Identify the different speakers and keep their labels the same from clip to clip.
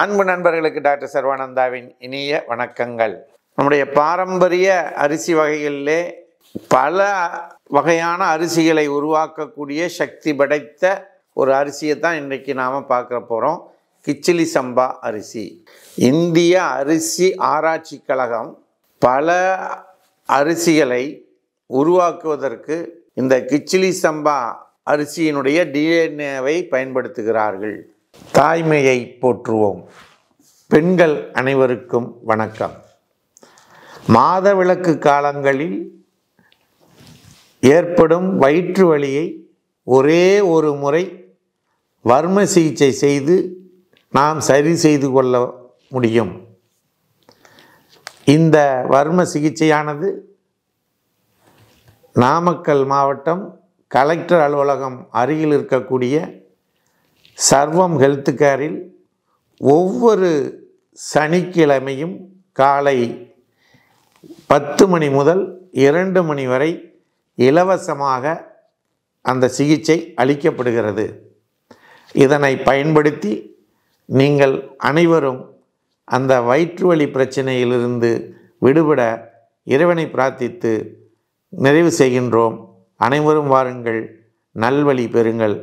Speaker 1: அன்பு நண்பர்களுக்கு டாக்டர் சர்வானந்தாவின் இனிய வணக்கங்கள். நம்முடைய பாரம்பரிய அரிசி வகைகளிலே பல வகையான அரிசிகளை உருவாக்கக்கூடிய சக்தி படைத்த ஒரு அரிசியை தான் இன்றைக்கு நாம் பார்க்க போகிறோம். கிச்சிலி சம்பா அரிசி. இந்திய அரிசி ஆராய்ச்சி கழகம் பல அரிசிகளை உருவாக்குவதற்கு இந்த கிச்சிலி சம்பா அரிசியினுடைய டிஎன்ஏவை பயன்படுத்துகிறார்கள். தாய்மையை போற்றுவோம். பெண்கள் அனைவருக்கும் வணக்கம். மாதவிலக்கு காலங்களில் ஏற்படும் வயிற்று வலியை ஒரே ஒரு முறை வர்ம சிகிச்சை செய்து நாம் சரி செய்து கொள்ள முடியும். இந்த வர்ம சிகிச்சையானது நாமக்கல் மாவட்டம் கலெக்டர் அலுவலகம் அருகில் இருக்கக்கூடிய சர்வம் ஹெல்த் கேரில் ஒவ்வொரு சனிக்கிழமையும் காலை 10 மணி முதல் 2 மணி வரை இலவசமாக அந்த சிகிச்சை அளிக்கப்படுகிறது. இதனை பயன்படுத்தி நீங்கள் அனைவரும் அந்த வயிற்று வலி பிரச்சனையிலிருந்து விடுபட இறைவனை பிரார்த்தித்து நிறைவு செய்கின்றோம். அனைவரும் வாருங்கள், நல்வழி பெறுங்கள்.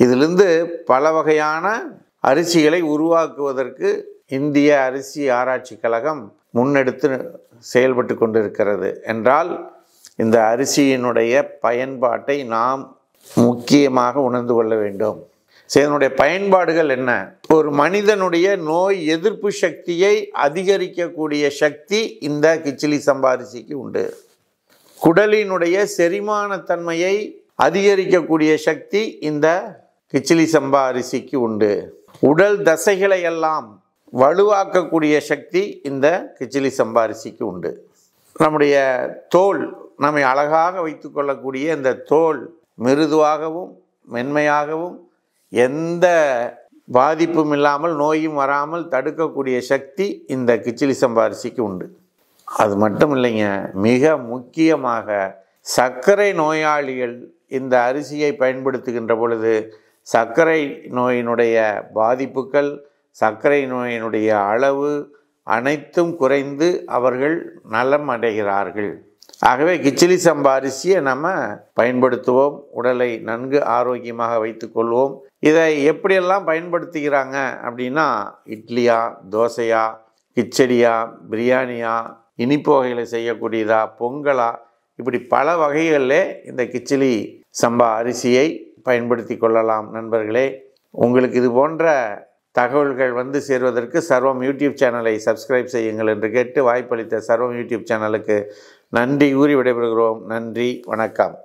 Speaker 1: இதிலிருந்து பல வகையான அரிசிகளை உருவாக்குவதற்கு இந்திய அரிசி ஆராய்ச்சி கழகம் முன்னெடுத்து செயல்பட்டு கொண்டிருக்கிறது என்றால் இந்த அரிசியினுடைய பயன்பாட்டை நாம் முக்கியமாக உணர்ந்து கொள்ள வேண்டும். இதனுடைய பயன்பாடுகள் என்ன? ஒரு மனிதனுடைய நோய் எதிர்ப்பு சக்தியை அதிகரிக்கக்கூடிய சக்தி இந்த கிச்சிலி சம்பா அரிசிக்கு உண்டு. குடலினுடைய செரிமான தன்மையை அதிகரிக்கக்கூடிய சக்தி இந்த கிச்சிலி சம்பா அரிசிக்கு உண்டு. உடல் தசைகளை எல்லாம் வலுவாக்கக்கூடிய சக்தி இந்த கிச்சிலி சம்பா அரிசிக்கு உண்டு. நம்முடைய தோல் நம்மை அழகாக வைத்து கொள்ளக்கூடிய இந்த தோல் மிருதுவாகவும் மென்மையாகவும் எந்த பாதிப்பும் இல்லாமல் நோயும் வராமல் தடுக்கக்கூடிய சக்தி இந்த கிச்சிலி சம்பா அரிசிக்கு உண்டு. அது மட்டும் இல்லைங்க, மிக முக்கியமாக சர்க்கரை நோயாளிகள் இந்த அரிசியை பயன்படுத்துகின்ற பொழுது சர்க்கரை நோயினுடைய பாதிப்புகள், சர்க்கரை நோயினுடைய அளவு அனைத்தும் குறைந்து அவர்கள் நலம் அடைகிறார்கள். ஆகவே கிச்சிலி சம்பா அரிசியை நம்ம பயன்படுத்துவோம். உடலை நன்கு ஆரோக்கியமாக வைத்துக்கொள்வோம். இதை எப்படியெல்லாம் பயன்படுத்துகிறாங்க அப்படின்னா, இட்லியா, தோசையா, கிச்சடியா, பிரியாணியா, இனிப்பு வகைகளை செய்யக்கூடியதா, பொங்கலா, இப்படி பல வகைகளில் இந்த கிச்சிலி சம்பா அரிசியை பயன்படுத்தி கொள்ளலாம். நண்பர்களே, உங்களுக்கு இது போன்ற தகவல்கள் வந்து சேர்வதற்கு சர்வம் யூடியூப் சேனலை சப்ஸ்கிரைப் செய்யுங்கள் என்று கேட்டு வாய்ப்பளித்த சர்வம் யூடியூப் சேனலுக்கு நன்றி கூறி விடைபெறுகிறோம். நன்றி, வணக்கம்.